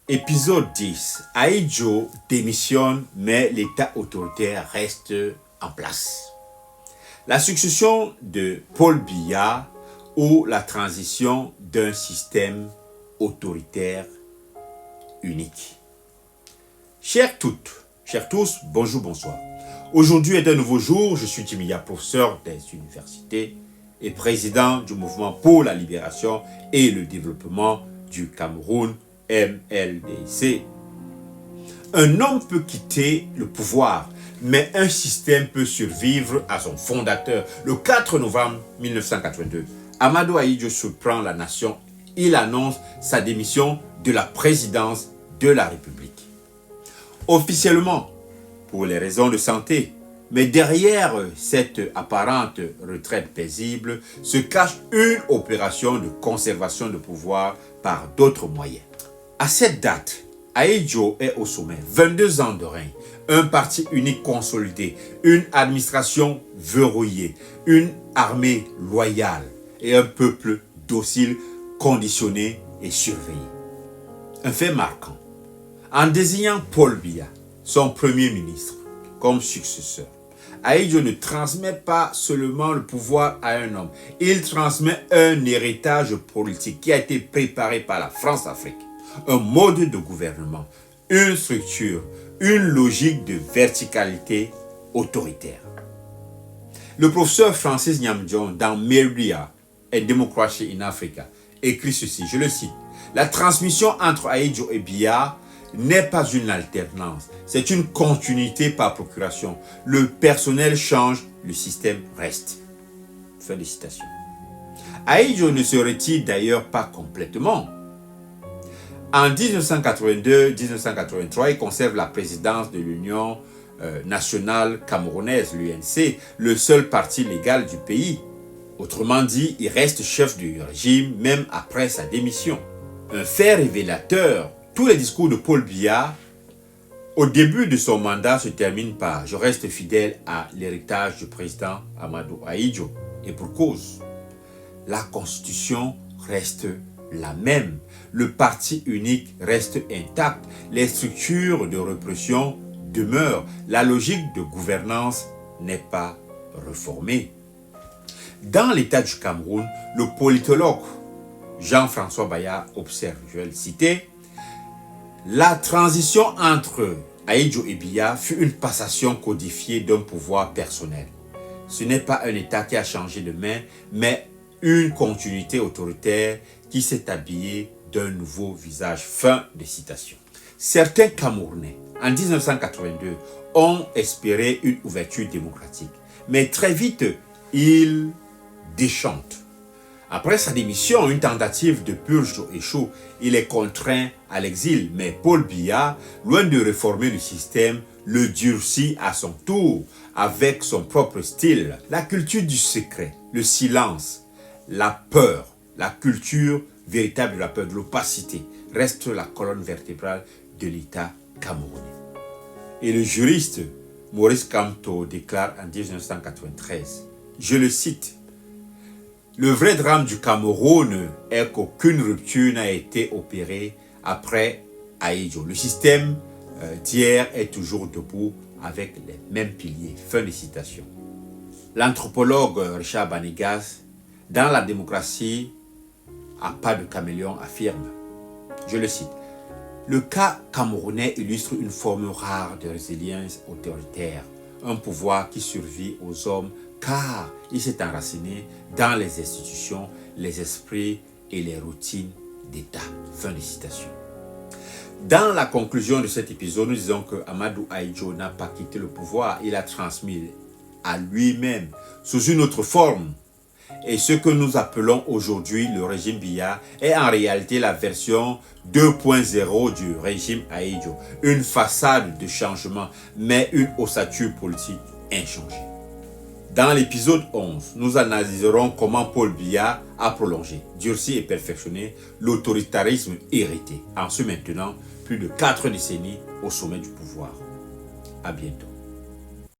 Épisode 10. Ahidjo démissionne, mais l'État autoritaire reste en place. La succession de Paul Biya ou la transition d'un système autoritaire unique. Chères toutes, chers tous, bonjour, bonsoir. Aujourd'hui est un nouveau jour. Je suis Timiya, professeur des universités et président du mouvement pour la libération et le développement du Cameroun, MLDC. Un homme peut quitter le pouvoir, mais un système peut survivre à son fondateur. Le 4 novembre 1982, Amadou Ahidjo surprend la nation. Il annonce sa démission de la présidence de la République. Officiellement, pour les raisons de santé, mais derrière cette apparente retraite paisible se cache une opération de conservation de pouvoir par d'autres moyens. À cette date, Ahidjo est au sommet, 22 ans de règne, un parti unique consolidé, une administration verrouillée, une armée loyale et un peuple docile, conditionné et surveillé. Un fait marquant, en désignant Paul Biya, son premier ministre, comme successeur, Ahidjo ne transmet pas seulement le pouvoir à un homme, il transmet un héritage politique qui a été préparé par la France-Afrique. Un mode de gouvernement, une structure, une logique de verticalité autoritaire. Le professeur Francis Nyamdion, dans Media and Democracy in Africa, écrit ceci, je le cite, « La transmission entre Ahidjo et Biya n'est pas une alternance, c'est une continuité par procuration. Le personnel change, le système reste. » Fin de citation. Ahidjo ne se retire d'ailleurs pas complètement. En 1982-1983, il conserve la présidence de l'Union nationale camerounaise, l'UNC, le seul parti légal du pays. Autrement dit, il reste chef du régime même après sa démission. Un fait révélateur, tous les discours de Paul Biya au début de son mandat se terminent par « Je reste fidèle à l'héritage du président Amadou Ahidjo » et pour cause. La constitution reste la même, le parti unique reste intact, les structures de répression demeurent, la logique de gouvernance n'est pas réformée. Dans l'État du Cameroun, le politologue Jean-François Bayat observe, je vais le citer, la transition entre Ahidjo et Biya fut une passation codifiée d'un pouvoir personnel. Ce n'est pas un État qui a changé de main, mais une continuité autoritaire qui s'est habillée d'un nouveau visage. Fin de citation. Certains Camerounais, en 1982, ont espéré une ouverture démocratique, mais très vite, ils déchantent. Après sa démission, une tentative de purge échoue. Il est contraint à l'exil, mais Paul Biya, loin de réformer le système, le durcit à son tour avec son propre style. La culture du secret, le silence, la peur, la culture véritable de la peur, de l'opacité, reste la colonne vertébrale de l'État camerounais. Et le juriste Maurice Kamto déclare en 1993, je le cite, « Le vrai drame du Cameroun est qu'aucune rupture n'a été opérée après Ahidjo. Le système d'hier est toujours debout avec les mêmes piliers. » Fin de citation. L'anthropologue Richard Banegas, dans La démocratie à pas de caméléon, affirme, je le cite, « Le cas camerounais illustre une forme rare de résilience autoritaire, un pouvoir qui survit aux hommes car il s'est enraciné dans les institutions, les esprits et les routines d'État. » Fin de citation. Dans la conclusion de cet épisode, nous disons que Amadou Ahidjo n'a pas quitté le pouvoir, il a transmis à lui-même sous une autre forme. Et ce que nous appelons aujourd'hui le régime Biya est en réalité la version 2.0 du régime Ahidjo. Une façade de changement, mais une ossature politique inchangée. Dans l'épisode 11, nous analyserons comment Paul Biya a prolongé, durci et perfectionné l'autoritarisme hérité, en se maintenant plus de 4 décennies au sommet du pouvoir. À bientôt.